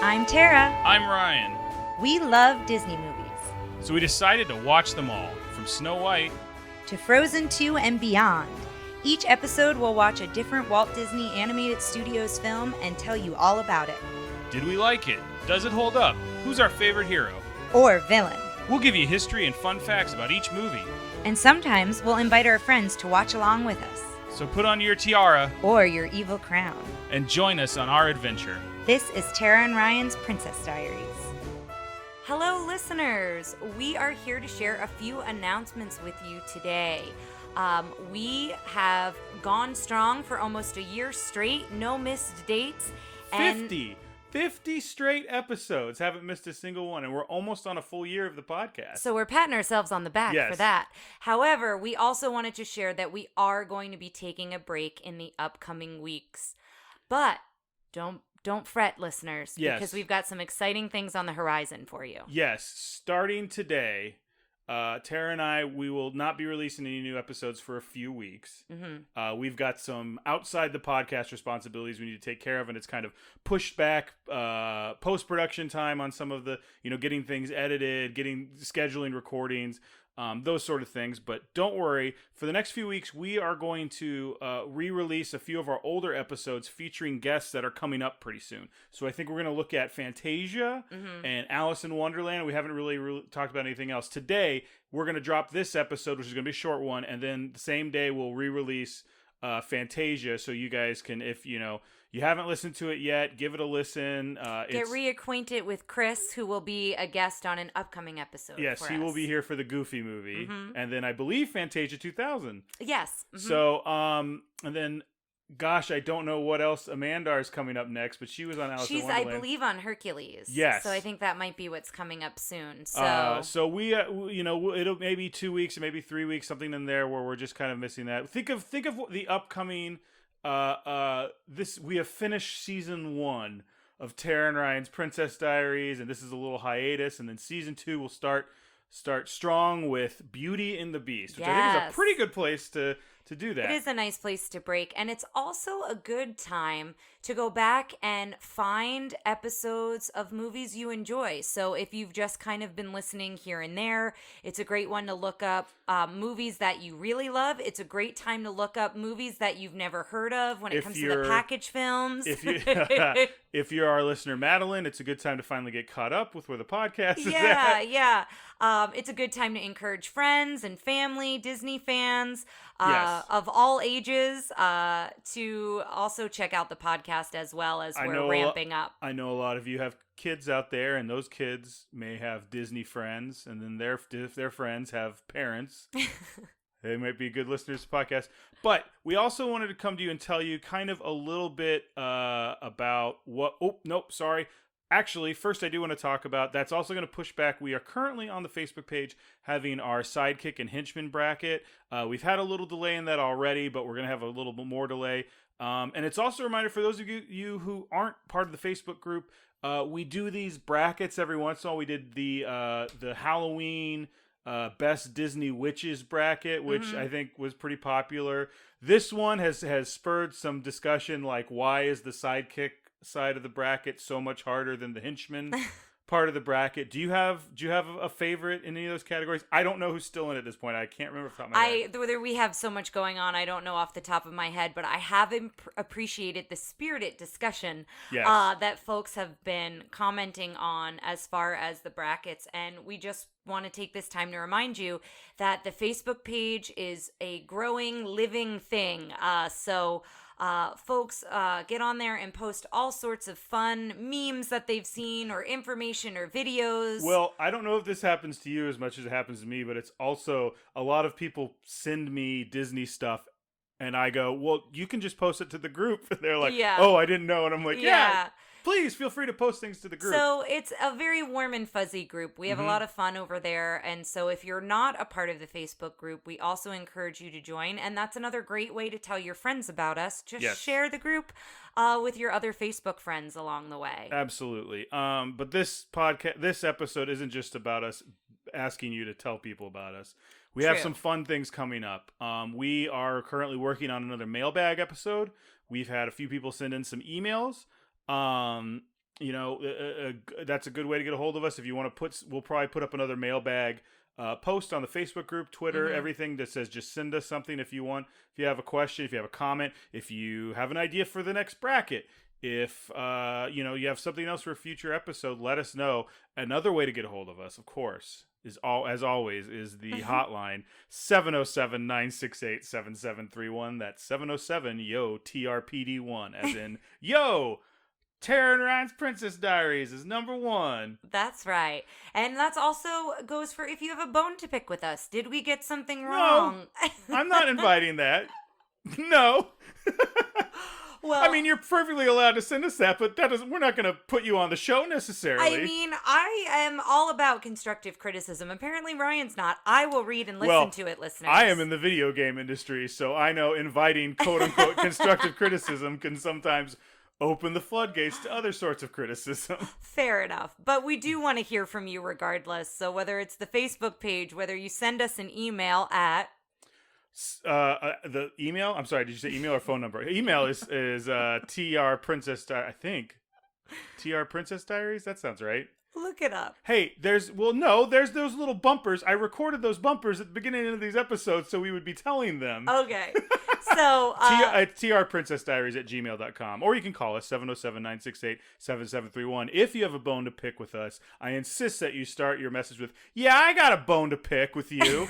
I'm Tara. I'm Ryan. We love Disney movies. So we decided to watch them all, from Snow White to Frozen 2 and beyond. Each episode will watch a different Walt Disney Animated Studios film and tell you all about it. Did we like it? Does it hold up? Who's our favorite hero? Or villain. We'll give you history and fun facts about each movie. And sometimes we'll invite our friends to watch along with us. So put on your tiara or your evil crown and join us on our adventure. This is Tara and Ryan's Princess Diaries. Hello, listeners. We are here to share a few announcements with you today. We have gone strong for almost a year straight, no missed dates. 50 straight episodes, haven't missed a single one, and we're almost on a full year of the podcast. So we're patting ourselves on the back for that. However, we also wanted to share that we are going to be taking a break in the upcoming weeks. But don't fret, listeners, because we've got some exciting things on the horizon for you. Yes, starting today, Tara and I, we will not be releasing any new episodes for a few weeks. Mm-hmm. We've got some outside the podcast responsibilities we need to take care of, and it's kind of pushed back post-production time on some of the, getting things edited, scheduling recordings, those sort of things. But don't worry, for the next few weeks, we are going to re-release a few of our older episodes featuring guests that are coming up pretty soon. So I think we're going to look at Fantasia and Alice in Wonderland. We haven't really talked about anything else. Today, we're going to drop this episode, which is going to be a short one, and then the same day we'll re-release Fantasia, so you guys can, if you haven't listened to it yet, give it a listen. Get reacquainted with Chris, who will be a guest on an upcoming episode. Yes, he will be here for the Goofy movie, and then I believe Fantasia 2000. Yes. So, and then, gosh, I don't know what else Amandar's coming up next, but she was on Alice in Wonderland. She's, I believe, on Hercules. Yes. So I think that might be what's coming up soon. So we, it'll maybe 2 weeks or maybe 3 weeks, something in there where we're just kind of missing that. Think of the upcoming. We have finished season 1 of Tara and Ryan's Princess Diaries, and this is a little hiatus, and then season 2 will start strong with Beauty and the Beast, which I think is a pretty good place to do that. It is a nice place to break, and it's also a good time to go back and find episodes of movies you enjoy. So if you've just kind of been listening here and there, it's a great one to look up movies that you really love. It's a great time to look up movies that you've never heard of when it comes to the package films. If you're our listener, Madeline, it's a good time to finally get caught up with where the podcast is at. Yeah. It's a good time to encourage friends and family, Disney fans of all ages, to also check out the podcast as well as we're ramping up. I know a lot of you have kids out there, and those kids may have Disney friends, and then if their friends have parents. They might be good listeners to the podcast. But we also wanted to come to you and tell you kind of a little bit about what... Oh, nope, sorry. Actually, first I do want to talk about, that's also going to push back. We are currently on the Facebook page having our Sidekick and Henchman bracket. We've had a little delay in that already, but we're going to have a little bit more delay. And it's also a reminder for those of you who aren't part of the Facebook group, we do these brackets every once in a while. We did the Halloween Best Disney Witches bracket, which I think was pretty popular. This one has spurred some discussion, like why is the Sidekick side of the bracket so much harder than the Henchman part of the bracket? Do you have a favorite in any of those categories? I don't know who's still in it at this point. I can't remember off the top of my head. We have so much going on, I don't know off the top of my head, but I have appreciated the spirited discussion that folks have been commenting on as far as the brackets, and we just want to take this time to remind you that the Facebook page is a growing, living thing. So folks get on there and post all sorts of fun memes that they've seen or information or videos. Well, I don't know if this happens to you as much as it happens to me, but it's also a lot of people send me Disney stuff and I go, well, you can just post it to the group. And they're like, oh, I didn't know. And I'm like, yeah. Please feel free to post things to the group. So it's a very warm and fuzzy group. We have a lot of fun over there. And so if you're not a part of the Facebook group, we also encourage you to join. And that's another great way to tell your friends about us. Just share the group with your other Facebook friends along the way. Absolutely. But this episode isn't just about us asking you to tell people about us. We have some fun things coming up. We are currently working on another mailbag episode. We've had a few people send in some emails. That's a good way to get a hold of us. If you want to we'll probably put up another mailbag post on the Facebook group, Twitter, everything that says just send us something if you want. If you have a question, if you have a comment, if you have an idea for the next bracket, if you have something else for a future episode, let us know. Another way to get a hold of us, of course, is as always the hotline 707-968-7731. That's 707 yo TRPD1, as in yo. Tara and Ryan's Princess Diaries is number 1. That's right. And that's also goes for if you have a bone to pick with us. Did we get something wrong? No, I'm not inviting that. No. Well, I mean, you're perfectly allowed to send us that, but we're not going to put you on the show necessarily. I mean, I am all about constructive criticism. Apparently Ryan's not. I will read and listen to it, listeners. I am in the video game industry, so I know inviting quote-unquote constructive criticism can sometimes open the floodgates to other sorts of criticism. Fair enough. But we do want to hear from you regardless. So whether it's the Facebook page, whether you send us an email at... the email? I'm sorry, did you say email or phone number? Email is TR Princess I think. TR Princess Diaries? That sounds right. Look it up. Hey, there's those little bumpers. I recorded those bumpers at the beginning of these episodes so we would be telling them. Okay. So trprincessdiaries@gmail.com, or you can call us 707-968-7731 if you have a bone to pick with us. I insist that you start your message with, "Yeah, I got a bone to pick with you."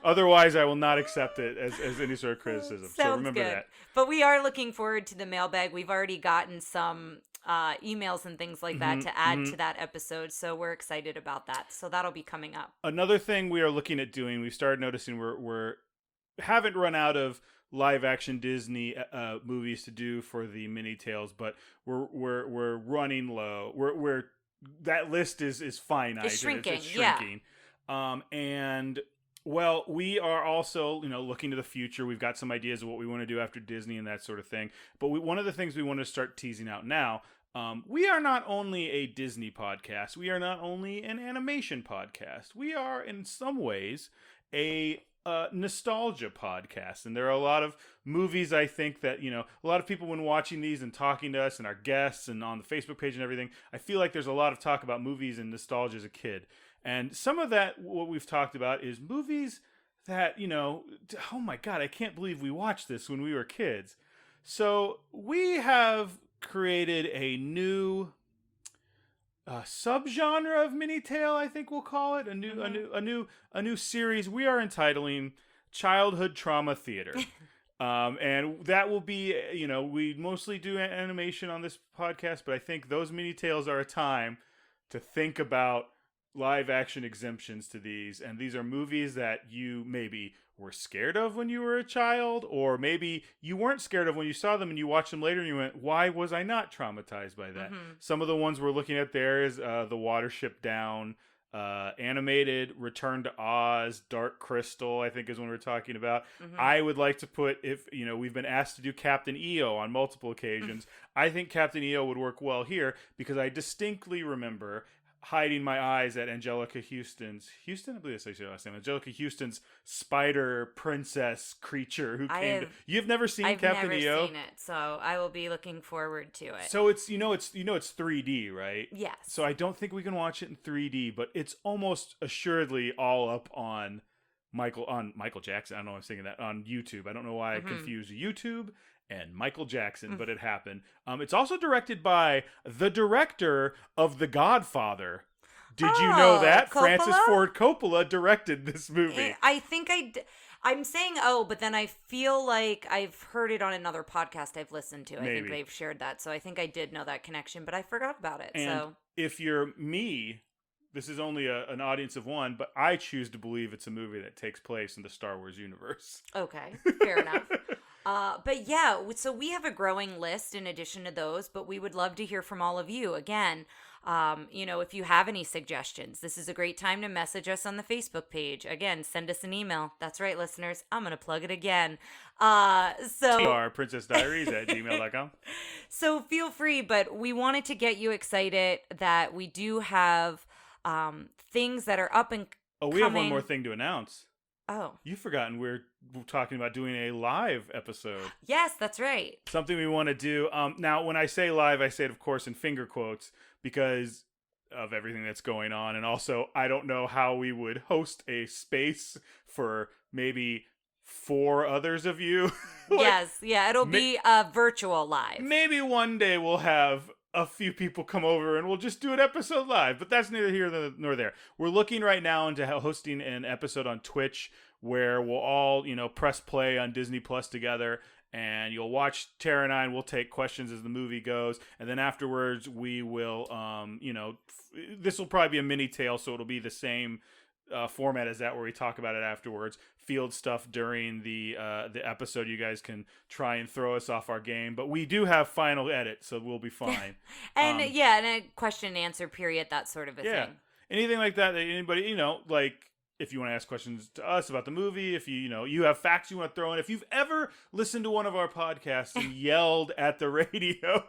Otherwise, I will not accept it as any sort of criticism. So remember that. But we are looking forward to the mailbag. We've already gotten some emails and things like that to add to that episode, so we're excited about that. So that'll be coming up. Another thing we are looking at doing, we've started noticing we're haven't run out of live action Disney movies to do for the mini tales, but we're running low. We're that list is finite. It's shrinking. It's shrinking. Yeah. And well, we are also, looking to the future. We've got some ideas of what we want to do after Disney and that sort of thing. But one of the things we want to start teasing out now, we are not only a Disney podcast. We are not only an animation podcast. We are, in some ways, a nostalgia podcast. And there are a lot of movies, I think, that, a lot of people when watching these and talking to us and our guests and on the Facebook page and everything, I feel like there's a lot of talk about movies and nostalgia as a kid. And some of that, what we've talked about, is movies that, oh my God, I can't believe we watched this when we were kids. So we have created a new subgenre of mini tale, I think we'll call it, a new series we are entitling Childhood Trauma Theater. And that will be, we mostly do animation on this podcast, but I think those mini tales are a time to think about live action exemptions to these, and these are movies that you maybe were scared of when you were a child, or maybe you weren't scared of when you saw them and you watched them later and you went, why was I not traumatized by that? Some of the ones we're looking at there is The Watership Down, animated Return to Oz, Dark Crystal, I think is one we're talking about. I would like to put, if we've been asked to do Captain EO on multiple occasions, I think Captain EO would work well here because I distinctly remember hiding my eyes at Angelica Houston's I believe that's her last name. Angelica Houston's spider princess creature who came. You've never seen Captain EO? I've never seen it, so I will be looking forward to it. So it's it's 3D, right? Yes. So I don't think we can watch it in 3D, but it's almost assuredly all up on Michael Jackson. I don't know why I'm saying that, on YouTube. I don't know why I confused YouTube and Michael Jackson, but it happened. It's also directed by the director of The Godfather. Did you know that? Coppola? Francis Ford Coppola directed this movie. I think I'm saying but then I feel like I've heard it on another podcast I've listened to. I think they've shared that, so I think I did know that connection, but I forgot about it. And so if you're me, this is only an audience of one, but I choose to believe it's a movie that takes place in the Star Wars universe. Okay, fair enough. But yeah, so we have a growing list in addition to those, but we would love to hear from all of you. Again, if you have any suggestions, this is a great time to message us on the Facebook page. Again, send us an email. That's right, listeners. I'm going to plug it again. TRPrincessDiaries@gmail.com. So feel free, but we wanted to get you excited that we do have things that are up and Oh, we have one more thing to announce. Oh. You've forgotten we're talking about doing a live episode. Yes, that's right. Something we want to do. Now, when I say live, I say it, of course, in finger quotes because of everything that's going on. And also, I don't know how we would host a space for maybe 4 others of you. It'll be virtual live. Maybe one day we'll have a few people come over and we'll just do an episode live, but that's neither here nor there. We're looking right now into hosting an episode on Twitch where we'll all, press play on Disney Plus together, and you'll watch Tara and I, and we'll take questions as the movie goes, and then afterwards we will, this will probably be a mini tale, so it'll be the same format as that, where we talk about it afterwards. Field stuff during the episode. You guys can try and throw us off our game, but we do have final edit, so we'll be fine. And and a question and answer period, that sort of a thing. Anything like that anybody, like if you want to ask questions to us about the movie, if you have facts you want to throw in, if you've ever listened to one of our podcasts and yelled at the radio,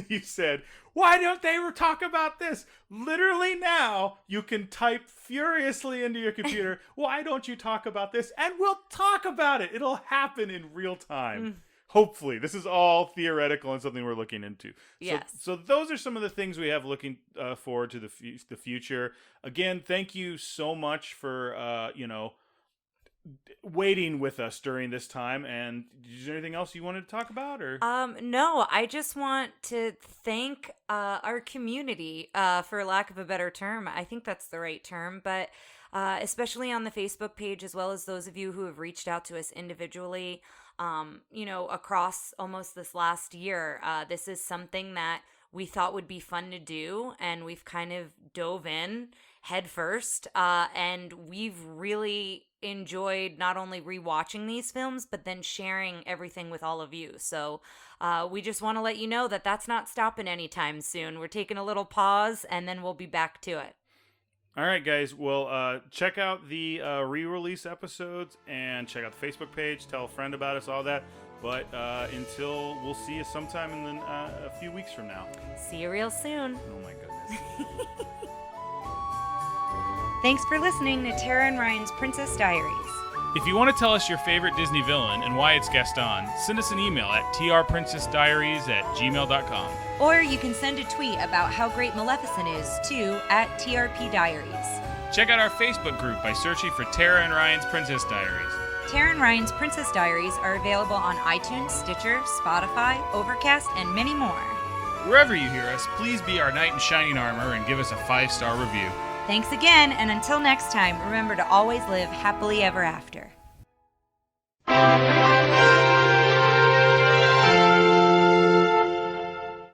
you said, why don't they talk about this? Literally now, you can type furiously into your computer, why don't you talk about this? And we'll talk about it. It'll happen in real time. Hopefully. This is all theoretical and something we're looking into. Yes. So those are some of the things we have looking forward to the future. Again, thank you so much for, waiting with us during this time. And is there anything else you wanted to talk about? Or no, I just want to thank our community, for lack of a better term. I think that's the right term, but especially on the Facebook page, as well as those of you who have reached out to us individually, across almost this last year. This is something that we thought would be fun to do, and we've kind of dove in head first, and we've really enjoyed not only rewatching these films, but then sharing everything with all of you. So we just want to let you know that that's not stopping anytime soon. We're taking a little pause, and then we'll be back to it. All right, guys. Well, check out the re-release episodes and check out the Facebook page. Tell a friend about us, all that. But until we'll see you sometime in a few weeks from now. See you real soon. Oh, my goodness. Thanks for listening to Tara and Ryan's Princess Diaries. If you want to tell us your favorite Disney villain and why it's guest on, send us an email at trprincessdiaries@gmail.com. Or you can send a tweet about how great Maleficent is to @TRPDiaries. Check out our Facebook group by searching for Tara and Ryan's Princess Diaries. Tara and Ryan's Princess Diaries are available on iTunes, Stitcher, Spotify, Overcast, and many more. Wherever you hear us, please be our knight in shining armor and give us a 5-star review. Thanks again, and until next time, remember to always live happily ever after.